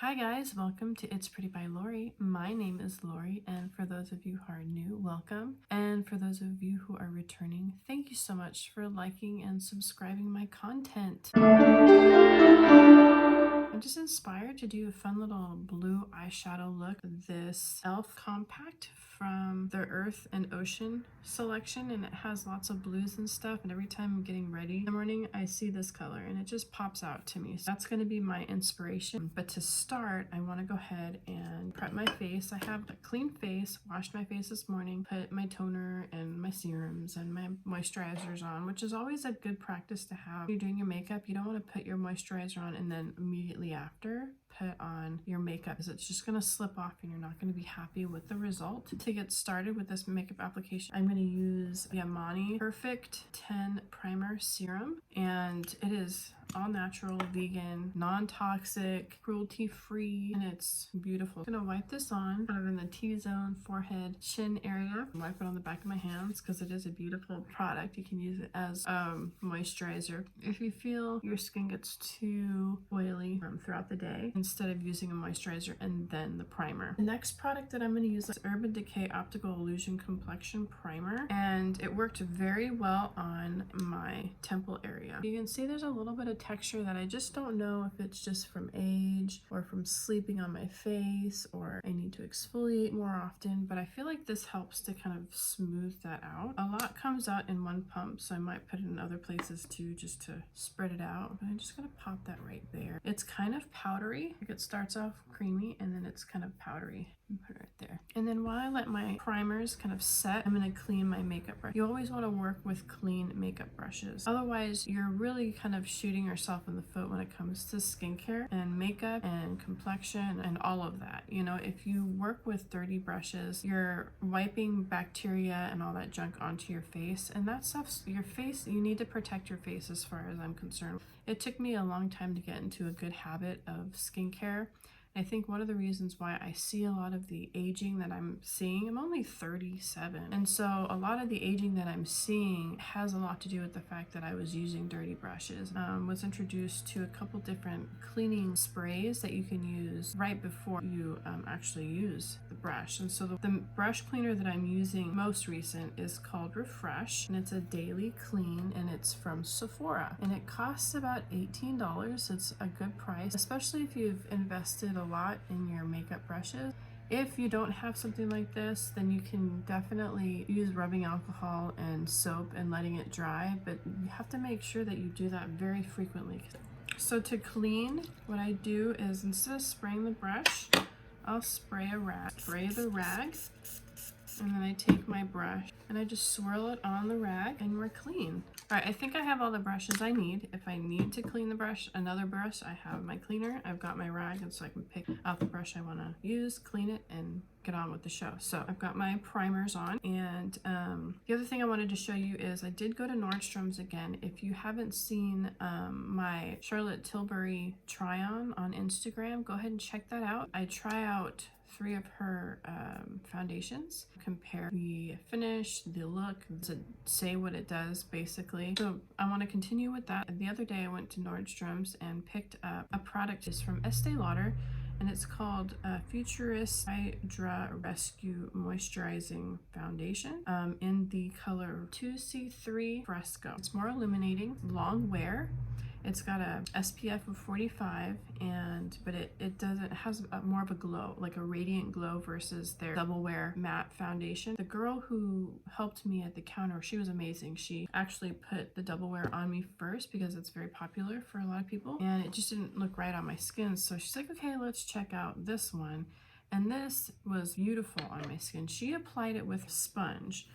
Hi guys, welcome to It's Pretty by Lori. My name is Lori, and for those of you who are new, welcome. And for those of you who are returning, thank you so much for liking and subscribing my content. I'm just inspired to do a fun little blue eyeshadow look. This e.l.f. compact from the Earth and Ocean selection, and it has lots of blues and stuff, and every time I'm getting ready in the morning I see this color and it just pops out to me. So that's going to be my inspiration. But to start, I want to go ahead and prep my face. I have a clean face, washed my face this morning, put my toner and my serums and my moisturizers on, which is always a good practice to have. If you're doing your makeup, you don't want to put your moisturizer on and then immediately after put on your makeup, because it's just going to slip off and you're not going to be happy with the result. To get started with this makeup application, I'm going to use the Amani Perfect 10 Primer Serum, and it is all natural, vegan, non-toxic, cruelty-free, and it's beautiful. I'm gonna wipe this on kind of in the T-zone, forehead, chin area. Wipe it on the back of my hands because it is a beautiful product. You can use it as moisturizer if you feel your skin gets too oily throughout the day, instead of using a moisturizer and then the primer. The next product that I'm going to use is Urban Decay Optical Illusion Complexion Primer, and it worked very well on my temple area. You can see there's a little bit of texture that I just don't know if it's just from age or from sleeping on my face, or I need to exfoliate more often, but I feel like this helps to kind of smooth that out. A lot comes out in one pump, so I might put it in other places too, just to spread it out. But I'm just gonna pop that right there. It's kind of powdery. Like, it starts off creamy and then it's kind of powdery. Put it right there. And then while I let my primers kind of set, I'm going to clean my makeup brush. You always want to work with clean makeup brushes. Otherwise, you're really kind of shooting yourself in the foot when it comes to skincare and makeup and complexion and all of that. You know, if you work with dirty brushes, you're wiping bacteria and all that junk onto your face, and that stuff's your face. You need to protect your face as far as I'm concerned. It took me a long time to get into a good habit of skincare. I think one of the reasons why I see a lot of the aging that I'm seeing, I'm only 37, and so a lot of the aging that I'm seeing has a lot to do with the fact that I was using dirty brushes. Was introduced to a couple different cleaning sprays that you can use right before you actually use the brush. And so the brush cleaner that I'm using most recent is called Refresh, and it's a daily clean, and it's from Sephora, and it costs about $18. So it's a good price, especially if you've invested a lot in your makeup brushes. If you don't have something like this, then you can definitely use rubbing alcohol and soap and letting it dry, but you have to make sure that you do that very frequently. So to clean, what I do is, instead of spraying the brush, I'll spray a rag. Spray the rag, and then I take my brush and I just swirl it on the rag, and we're clean. All right, I think I have all the brushes I need. If I need to clean the brush, another brush, I have my cleaner, I've got my rag, and so I can pick out the brush I want to use, clean it, and get on with the show. So I've got my primers on, and the other thing I wanted to show you is I did go to Nordstrom's again. If you haven't seen my Charlotte Tilbury try-on on Instagram, go ahead and check that out. I try out 3 of her foundations, compare the finish, the look, to say what it does basically. So I want to continue with that. The other day I went to Nordstrom's and picked up a product just from Estee Lauder, and it's called Futurist Hydra Rescue Moisturizing Foundation in the color T.C.E Fresco. It's more illuminating, long wear. It's got a SPF of 45, but it has more of a glow, like a radiant glow, versus their double wear matte foundation. The girl who helped me at the counter, she was amazing. She actually put the double wear on me first because it's very popular for a lot of people, and it just didn't look right on my skin. So she's like, okay, let's check out this one. And this was beautiful on my skin. She applied it with a sponge.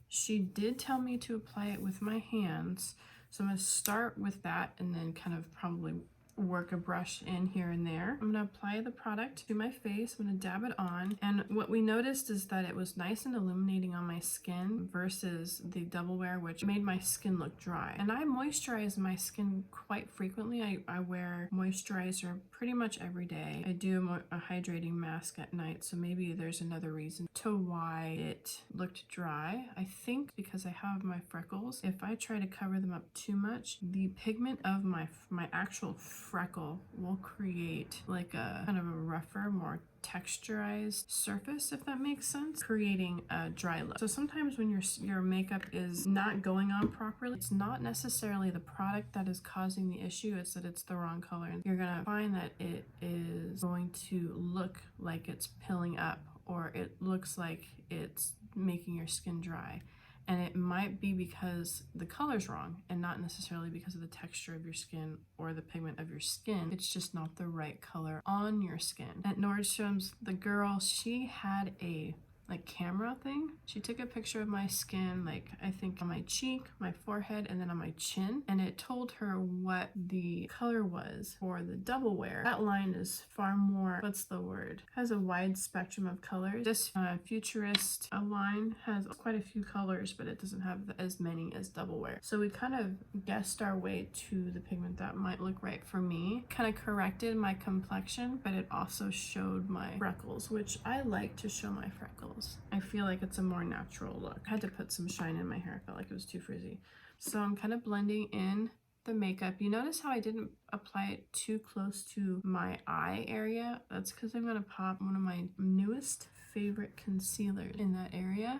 She did tell me to apply it with my hands, so I'm going to start with that and then kind of probably work a brush in here and there. I'm going to apply the product to my face. I'm going to dab it on, and what we noticed is that it was nice and illuminating on my skin versus the double wear, which made my skin look dry. And I moisturize my skin quite frequently. I wear moisturizer pretty much every day. I do a hydrating mask at night, so maybe there's another reason to why it looked dry. I think because I have my freckles, if I try to cover them up too much, the pigment of my actual freckle will create like a kind of a rougher, more texturized surface, if that makes sense, creating a dry look. So sometimes when your makeup is not going on properly, it's not necessarily the product that is causing the issue, it's that it's the wrong color. And you're gonna find that it is going to look like it's pilling up, or it looks like it's making your skin dry. And it might be because the color's wrong and not necessarily because of the texture of your skin or the pigment of your skin. It's just not the right color on your skin. At Nordstrom's, the girl, she had a like camera thing. She took a picture of my skin, like I think on my cheek, my forehead, and then on my chin, and it told her what the color was for the double wear. That line is far more, what's the word, has a wide spectrum of colors. This Futurist line has quite a few colors, but it doesn't have as many as double wear. So we kind of guessed our way to the pigment that might look right for me. Kind of corrected my complexion, but it also showed my freckles, which I like to show my freckles. I feel like it's a more natural look. I had to put some shine in my hair. I felt like it was too frizzy. So I'm kind of blending in the makeup. You notice how I didn't apply it too close to my eye area? That's because I'm going to pop one of my newest favorite concealers in that area.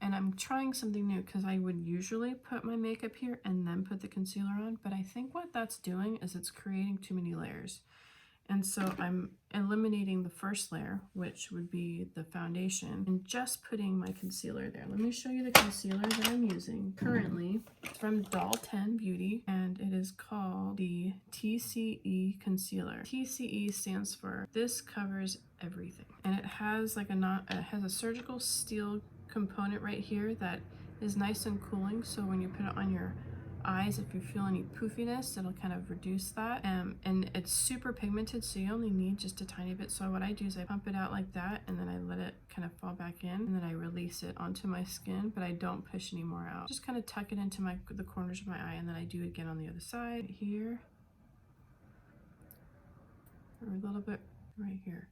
And I'm trying something new because I would usually put my makeup here and then put the concealer on. But I think what that's doing is it's creating too many layers. And so I'm eliminating the first layer, which would be the foundation, and just putting my concealer there. Let me show you the concealer that I'm using currently. It's from DOLL10 Beauty, and it is called the T.C.E concealer. T.C.E stands for This Covers Everything. And it has like it has a surgical steel component right here that is nice and cooling, so when you put it on your eyes, if you feel any poofiness, it'll kind of reduce that. And it's super pigmented, so you only need just a tiny bit. So what I do is I pump it out like that, and then I let it kind of fall back in, and then I release it onto my skin, but I don't push any more out. Just kind of tuck it into the corners of my eye, and then I do it again on the other side here, or a little bit right here.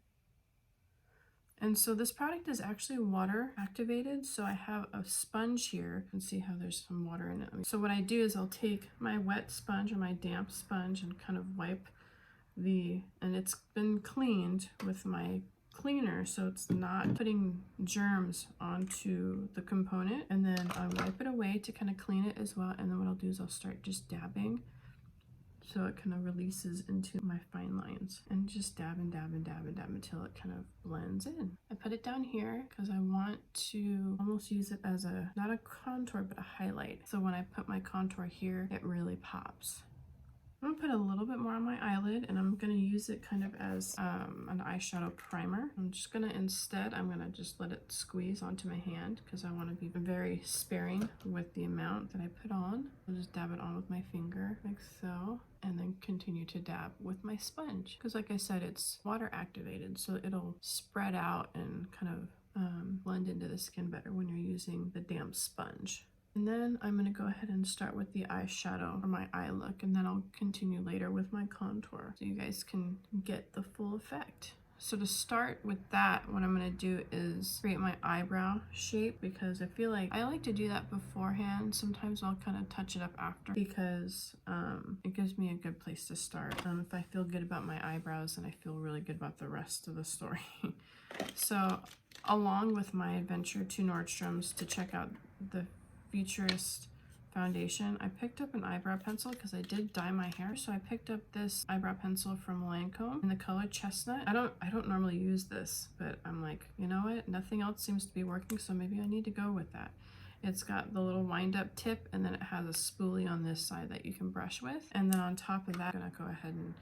And so this product is actually water activated. So I have a sponge here. You can see how there's some water in it. So what I do is I'll take my wet sponge or my damp sponge and kind of wipe and it's been cleaned with my cleaner, so it's not putting germs onto the component. And then I wipe it away to kind of clean it as well. And then what I'll do is I'll start just dabbing, so it kind of releases into my fine lines, and just dab and dab and dab and dab until it kind of blends in. I put it down here because I want to almost use it as not a contour, but a highlight. So when I put my contour here, it really pops. I'm gonna put a little bit more on my eyelid, and I'm gonna use it kind of as an eyeshadow primer. I'm just gonna I'm gonna just let it squeeze onto my hand because I want to be very sparing with the amount that I put on. I'll just dab it on with my finger like so, and then continue to dab with my sponge because, like I said, it's water activated, so it'll spread out and kind of blend into the skin better when you're using the damp sponge. And then I'm going to go ahead and start with the eyeshadow for my eye look, and then I'll continue later with my contour so you guys can get the full effect. So to start with that, what I'm going to do is create my eyebrow shape, because I feel like I like to do that beforehand. Sometimes I'll kind of touch it up after because it gives me a good place to start. If I feel good about my eyebrows, then I feel really good about the rest of the story. So along with my adventure to Nordstrom's to check out the Futurist foundation, I picked up an eyebrow pencil because I did dye my hair. So I picked up this eyebrow pencil from Lancome in the color Chestnut. I don't normally use this, but I'm like, you know what? Nothing else seems to be working, so maybe I need to go with that. It's got the little wind up tip, and then it has a spoolie on this side that you can brush with. And then on top of that, I'm gonna go ahead and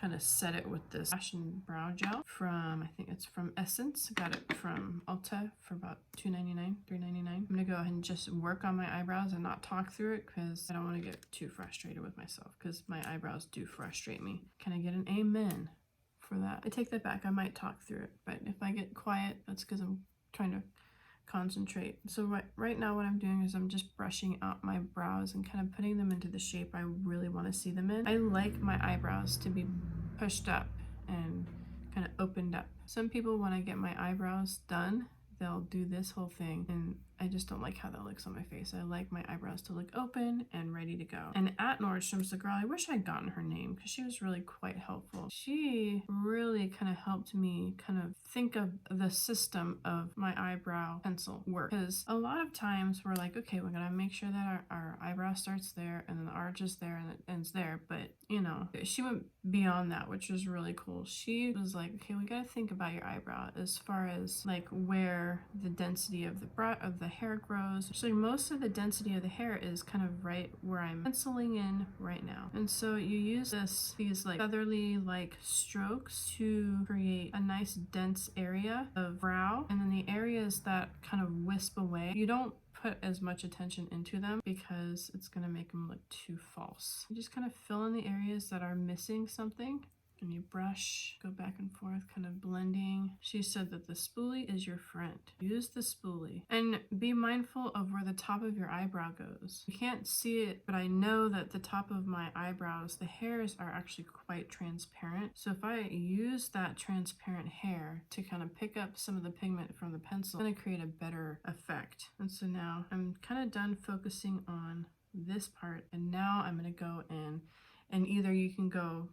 kind of set it with this Fashion Brow Gel from, I think it's from Essence. Got it from Ulta for about $2.99, $3.99. I'm gonna go ahead and just work on my eyebrows and not talk through it because I don't want to get too frustrated with myself, because my eyebrows do frustrate me. Can I get an amen for that? I take that back. I might talk through it, but if I get quiet, that's because I'm trying to concentrate. So right now what I'm doing is I'm just brushing out my brows and kind of putting them into the shape I really want to see them in. I like my eyebrows to be pushed up and kind of opened up. Some people, when I get my eyebrows done, they'll do this whole thing, and I just don't like how that looks on my face. I like my eyebrows to look open and ready to go. And at Nordstrom's, the girl, I wish I'd gotten her name because she was really quite helpful. She really kind of helped me kind of think of the system of my eyebrow pencil work. Because a lot of times we're like, okay, we're gonna make sure that our eyebrow starts there and then the arch is there and it ends there. But you know, she went beyond that, which was really cool. She was like, okay, we gotta think about your eyebrow as far as like where the density of the hair grows. Actually, most of the density of the hair is kind of right where I'm penciling in right now. And so you use these like featherly like strokes to create a nice dense area of brow, and then the areas that kind of wisp away, you don't put as much attention into them because it's going to make them look too false. You just kind of fill in the areas that are missing something, and you brush, go back and forth, kind of blending. She said that the spoolie is your friend. Use the spoolie and be mindful of where the top of your eyebrow goes. You can't see it, but I know that the top of my eyebrows, the hairs are actually quite transparent. So if I use that transparent hair to kind of pick up some of the pigment from the pencil, it's going to create a better effect. And so now I'm kind of done focusing on this part, and now I'm going to go in, and either you can go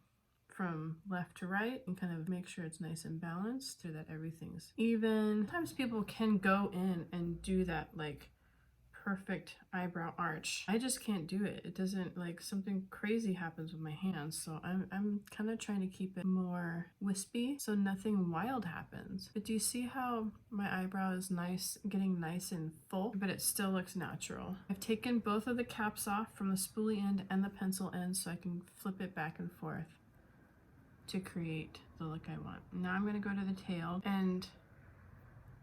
from left to right and kind of make sure it's nice and balanced so that everything's even. Sometimes people can go in and do that like perfect eyebrow arch. I just can't do it. It doesn't, like, something crazy happens with my hands, so I'm kind of trying to keep it more wispy so nothing wild happens. But do you see how my eyebrow is nice, getting nice and full, but it still looks natural? I've taken both of the caps off from the spoolie end and the pencil end so I can flip it back and forth to create the look I want. Now I'm going to go to the tail and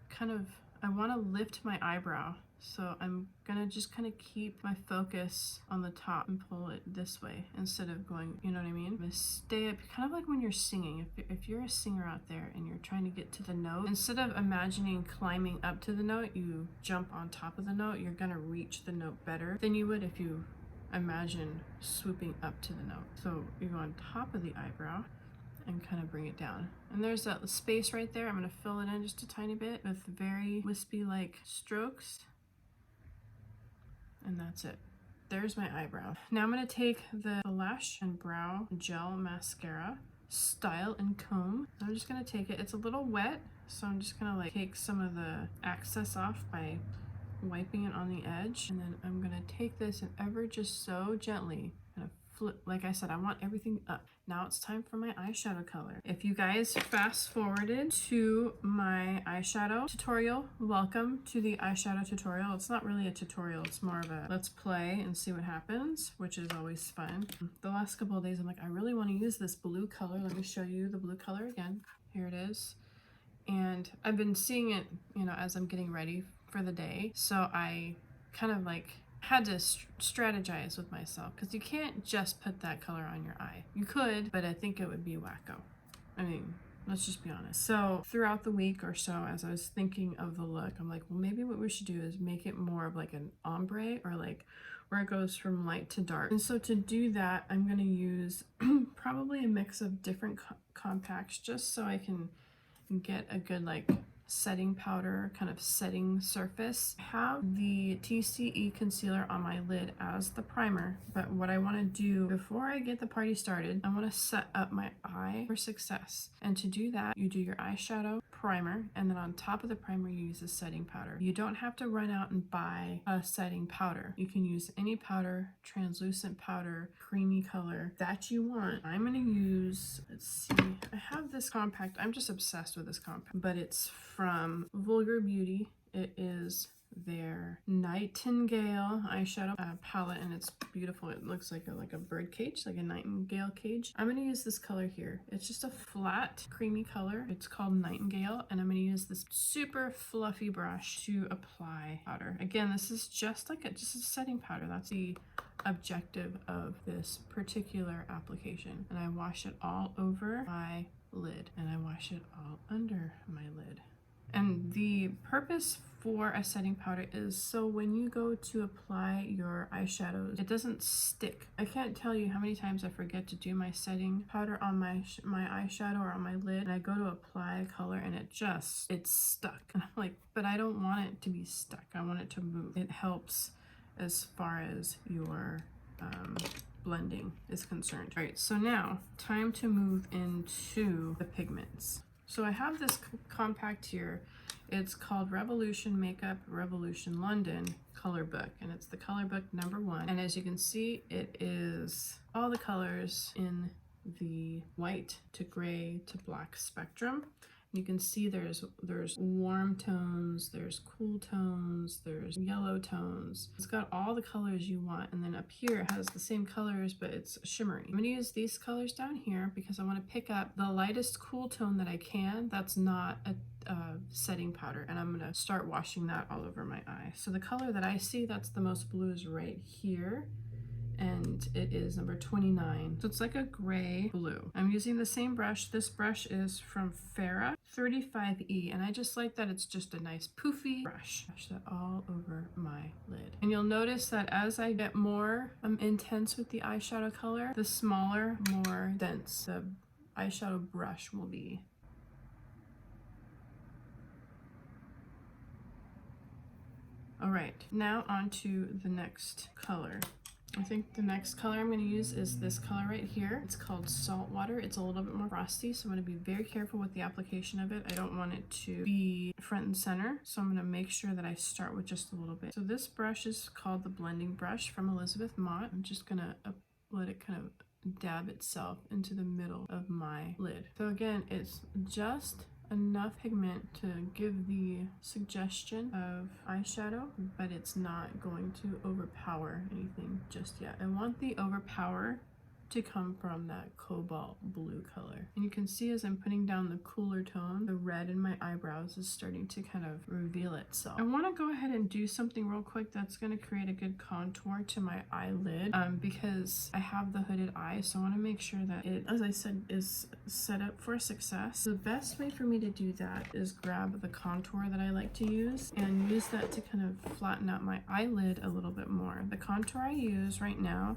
kind of, I want to lift my eyebrow. So I'm going to just kind of keep my focus on the top and pull it this way instead of going, you know what I mean? I'm going to stay up, kind of like when you're singing. If you're a singer out there and you're trying to get to the note, instead of imagining climbing up to the note, you jump on top of the note, you're going to reach the note better than you would if you imagine swooping up to the note. So you go on top of the eyebrow and kind of bring it down. And there's that space right there. I'm going to fill it in just a tiny bit with very wispy like strokes. And that's it. There's my eyebrow. Now I'm going to take the Lash and Brow Gel Mascara, Style and Comb. I'm just going to take it. It's a little wet, so I'm just going to like take some of the excess off by wiping it on the edge. And then I'm going to take this and ever just so gently kind of flip. Like I said, I want everything up. Now it's time for my eyeshadow color. If you guys fast forwarded to my eyeshadow tutorial, welcome to the eyeshadow tutorial. It's not really a tutorial, it's more of a let's play and see what happens, which is always fun. The last couple of days I'm like, I really want to use this blue color. Let me show you the blue color again. Here it is. And I've been seeing it, you know, as I'm getting ready for the day. So I kind of like had to strategize with myself because you can't just put that color on your eye. You could, but I think it would be wacko. I mean, let's just be honest. So throughout the week or so, as I was thinking of the look, I'm like, well, maybe what we should do is make it more of like an ombre, or like where it goes from light to dark. And so to do that, I'm going to use probably a mix of different compacts just so I can get a good like setting powder kind of setting surface. I have the T.C.E concealer on my lid as the primer, but what I want to do before I get the party started, I want to set up my eye for success. And to do that, you do your eyeshadow, primer, and then on top of the primer you use a setting powder. You don't have to run out and buy a setting powder. You can use any powder, translucent powder, creamy color that you want. I'm going to use, let's see, I have this compact. I'm just obsessed with this compact, but it's from Vulgar Beauty. It is their Nightingale eyeshadow palette, and it's beautiful. It looks like a bird cage, like a nightingale cage. I'm going to use this color here. It's just a flat creamy color. It's called Nightingale, and I'm going to use this super fluffy brush to apply powder. Again, this is just like just a setting powder. That's the objective of this particular application. And I wash it all over my lid, and I wash it all under my lid. And the purpose for a setting powder is so when you go to apply your eyeshadows, it doesn't stick. I can't tell you how many times I forget to do my setting powder on my eyeshadow or on my lid, and I go to apply a color and it's stuck. And I'm like, but I don't want it to be stuck. I want it to move. It helps as far as your blending is concerned. All right, so now time to move into the pigments. So I have this compact here. It's called Revolution Makeup Revolution London Color Book, and it's the color book #1. And as you can see, it is all the colors in the white to gray to black spectrum. You can see there's warm tones, there's cool tones, there's yellow tones. It's got all the colors you want, and then up here it has the same colors, but it's shimmery. I'm gonna use these colors down here because I want to pick up the lightest cool tone that I can. That's not a setting powder, and I'm gonna start washing that all over my eye. So the color that I see that's the most blue is right here, and it is number 29. So it's like a gray blue. I'm using the same brush. This brush is from Farrah 35E, and I just like that it's just a nice poofy brush. Brush that all over my lid. And you'll notice that as I get more intense with the eyeshadow color, the smaller, more dense the eyeshadow brush will be. All right, now on to the next color. I think the next color I'm going to use is this color right here. It's called Saltwater. It's a little bit more frosty, so I'm going to be very careful with the application of it. I don't want it to be front and center, so I'm going to make sure that I start with just a little bit. So this brush is called the Blending Brush from Elizabeth Mott. I'm just going to let it kind of dab itself into the middle of my lid. So again, it's just enough pigment to give the suggestion of eyeshadow, but it's not going to overpower anything just yet. I want the overpower to come from that cobalt blue color. And you can see as I'm putting down the cooler tone, the red in my eyebrows is starting to kind of reveal itself. I want to go ahead and do something real quick that's going to create a good contour to my eyelid because I have the hooded eye, so I want to make sure that it, as I said, is set up for success. The best way for me to do that is grab the contour that I like to use and use that to kind of flatten out my eyelid a little bit more. The contour I use right now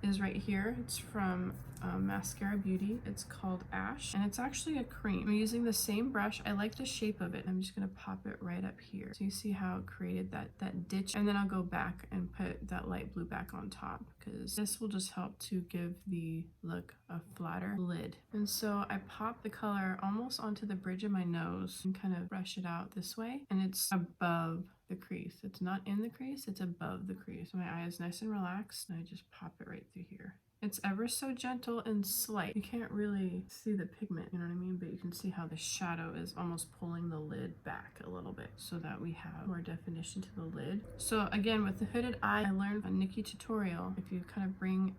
is right here. It's from Mascara Beauty. It's called Ash, and it's actually a cream. I'm using the same brush. I like the shape of it. I'm just gonna pop it right up here. So you see how it created that ditch, and then I'll go back and put that light blue back on top because this will just help to give the look a flatter lid. And so I pop the color almost onto the bridge of my nose and kind of brush it out this way, and it's above the crease. It's not in the crease, it's above the crease. So my eye is nice and relaxed, and I just pop it right through here. It's ever so gentle and slight. You can't really see the pigment, you know what I mean? But you can see how the shadow is almost pulling the lid back a little bit so that we have more definition to the lid. So again, with the hooded eye, I learned a Nikki tutorial. If you kind of bring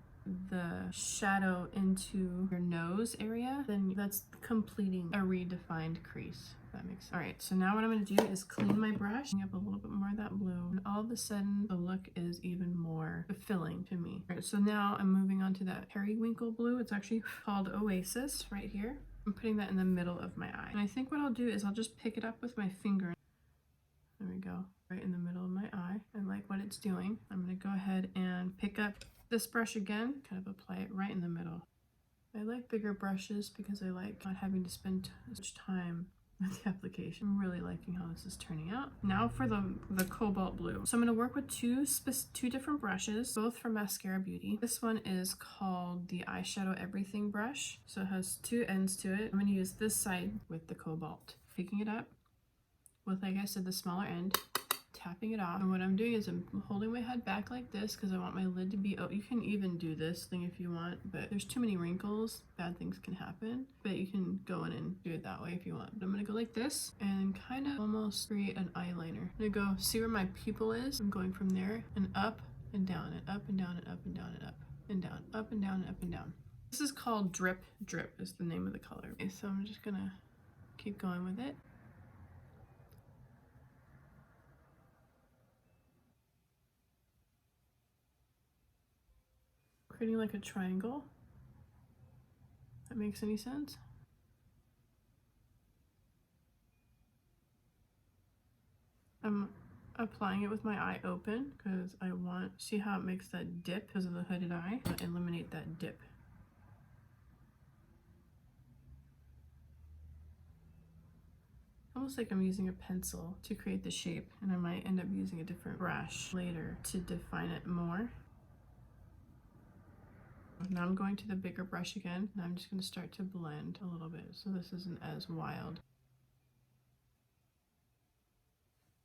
the shadow into your nose area, then that's completing a redefined crease. That makes sense. All right, so now what I'm going to do is clean my brush, bring up a little bit more of that blue, and all of a sudden the look is even more fulfilling to me. All right, so now I'm moving on to that periwinkle blue. It's actually called Oasis right here. I'm putting that in the middle of my eye. And I think what I'll do is I'll just pick it up with my finger. There we go, right in the middle of my eye. I like what it's doing. I'm going to go ahead and pick up this brush again, kind of apply it right in the middle. I like bigger brushes because I like not having to spend much time with the application. I'm really liking how this is turning out. Now for the cobalt blue. So I'm going to work with two different brushes, both from Mascara Beauty. This one is called the Eyeshadow Everything brush. So it has two ends to it. I'm going to use this side with the cobalt. Picking it up with, like I said, the smaller end, tapping it off. And what I'm doing is I'm holding my head back like this because I want my lid to be, oh, you can even do this thing if you want, but there's too many wrinkles, bad things can happen, but you can go in and do it that way if you want. But I'm gonna go like this and kind of almost create an eyeliner. I'm gonna go see where my pupil is. I'm going from there and up and down and up and down and up and down and up and down, up and down and up and down. This is called Drip Drip is the name of the color. Okay, so I'm just gonna keep going with it. Creating like a triangle. That makes any sense? I'm applying it with my eye open because I want, see how it makes that dip because of the hooded eye? I eliminate that dip. Almost like I'm using a pencil to create the shape, and I might end up using a different brush later to define it more. Now I'm going to the bigger brush again, and I'm just going to start to blend a little bit so this isn't as wild.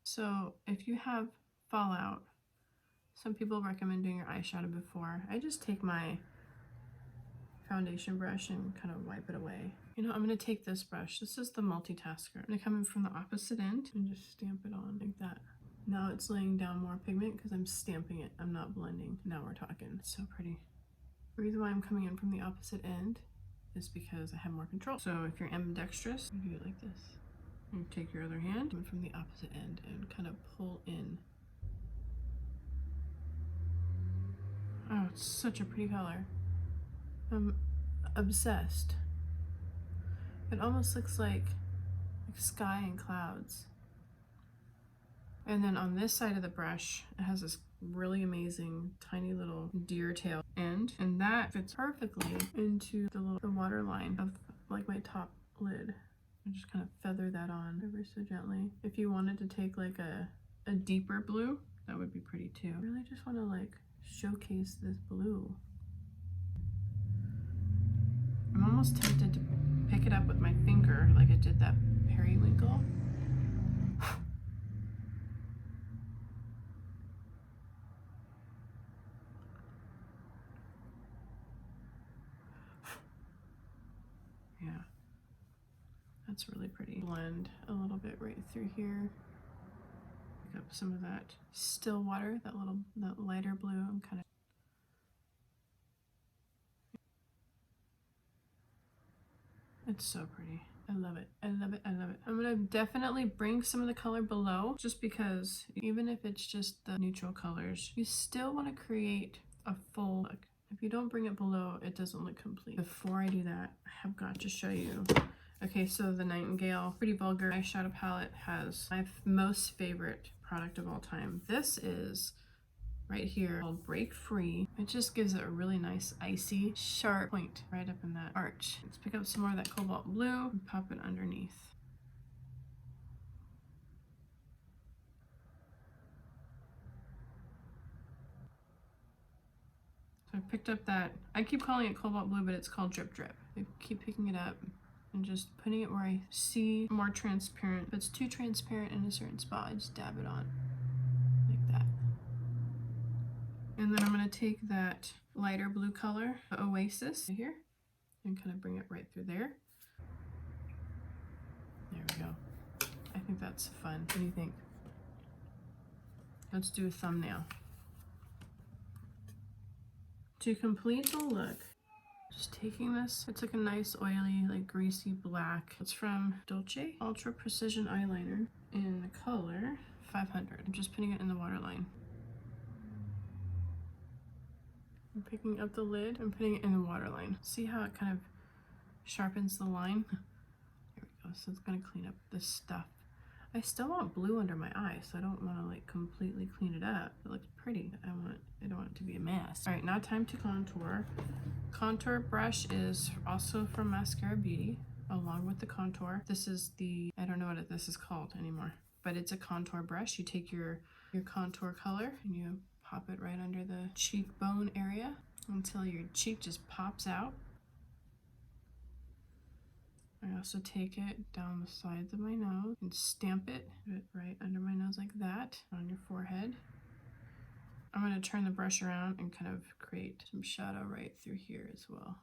So if you have fallout, some people recommend doing your eyeshadow before. I just take my foundation brush and kind of wipe it away. You know, I'm going to take this brush. This is the multitasker. I'm going to come in from the opposite end and just stamp it on like that. Now it's laying down more pigment because I'm stamping it. I'm not blending. Now we're talking. It's so pretty. The reason why I'm coming in from the opposite end is because I have more control. So if you're ambidextrous, you do it like this. You take your other hand from the opposite end and kind of pull in. Oh, it's such a pretty color. I'm obsessed. It almost looks like sky and clouds. And then on this side of the brush, it has this really amazing tiny little deer tail end, and that fits perfectly into the water line of like my top lid. I just kind of feather that on ever so gently. If you wanted to take like a deeper blue, that would be pretty too. I really just want to like showcase this blue. I'm almost tempted to pick it up with my finger like I did that periwinkle. Yeah, that's really pretty. Blend a little bit right through here. Pick up some of that still water, that lighter blue, and kind of. It's so pretty. I love it. I love it. I love it. I'm gonna definitely bring some of the color below, just because even if it's just the neutral colors, you still want to create a full look. If you don't bring it below, it doesn't look complete. Before I do that, I have got to show you. Okay, so the Nightingale Pretty Vulgar eyeshadow palette has my most favorite product of all time. This is right here called Break Free. It just gives it a really nice icy sharp point right up in that arch. Let's pick up some more of that cobalt blue and pop it underneath. So I picked up that, I keep calling it cobalt blue, but it's called Drip Drip. I keep picking it up and just putting it where I see more transparent. If it's too transparent in a certain spot, I just dab it on like that. And then I'm going to take that lighter blue color, Oasis, here, and kind of bring it right through there. There we go. I think that's fun. What do you think? Let's do a thumbnail. To complete the look, just taking this, it's like a nice oily, like greasy black. It's from Dolce Ultra Precision Eyeliner in the color 500. I'm just putting it in the waterline. I'm picking up the lid and putting it in the waterline. See how it kind of sharpens the line? There we go. So it's gonna clean up this stuff. I still want blue under my eye, so I don't want to like completely clean it up. It looks pretty. I don't want it to be a mess. All right, now time to contour. Contour brush is also from Mascara Beauty, along with the contour. This is the, I don't know what this is called anymore, but it's a contour brush. You take your contour color and you pop it right under the cheekbone area until your cheek just pops out. I also take it down the sides of my nose and stamp it, put it right under my nose like that, on your forehead. I'm going to turn the brush around and kind of create some shadow right through here as well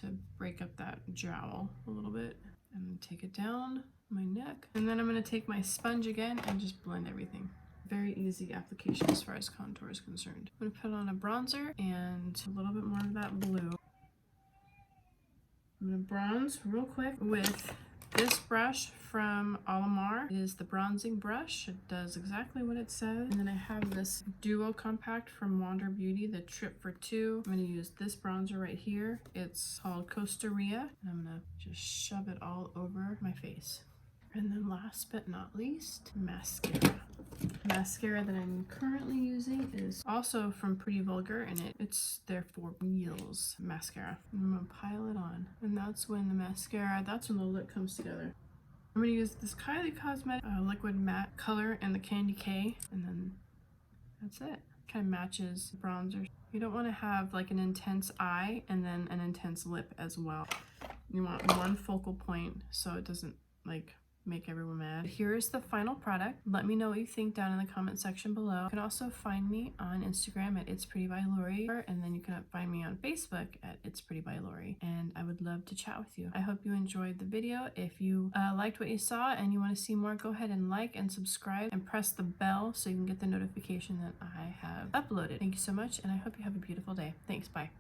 to break up that jowl a little bit. And then take it down my neck. And then I'm going to take my sponge again and just blend everything. Very easy application as far as contour is concerned. I'm going to put on a bronzer and a little bit more of that blue. I'm going to bronze real quick with this brush from Alamar. It is the bronzing brush. It does exactly what it says. And then I have this duo compact from Wander Beauty, the Trip for Two. I'm going to use this bronzer right here. It's called Costa Rica. And I'm going to just shove it all over my face. And then last but not least, mascara. Mascara that I'm currently using is also from Pretty Vulgar, and it's their For Reals mascara. I'm gonna pile it on, and that's when the look comes together. I'm gonna use this Kylie Cosmetics liquid matte color and the Candy K, and then that's it. Kind of matches bronzer. You don't want to have like an intense eye and then an intense lip as well. You want one focal point so it doesn't like make everyone mad. Here is the final product. Let me know what you think down in the comment section below. You can also find me on Instagram at It's Pretty by Lori, and then you can find me on Facebook at It's Pretty by Lori, and I would love to chat with you. I hope you enjoyed the video. If you liked what you saw and you want to see more, go ahead and like and subscribe and press the bell so you can get the notification that I have uploaded. Thank you so much, and I hope you have a beautiful day. Thanks, bye.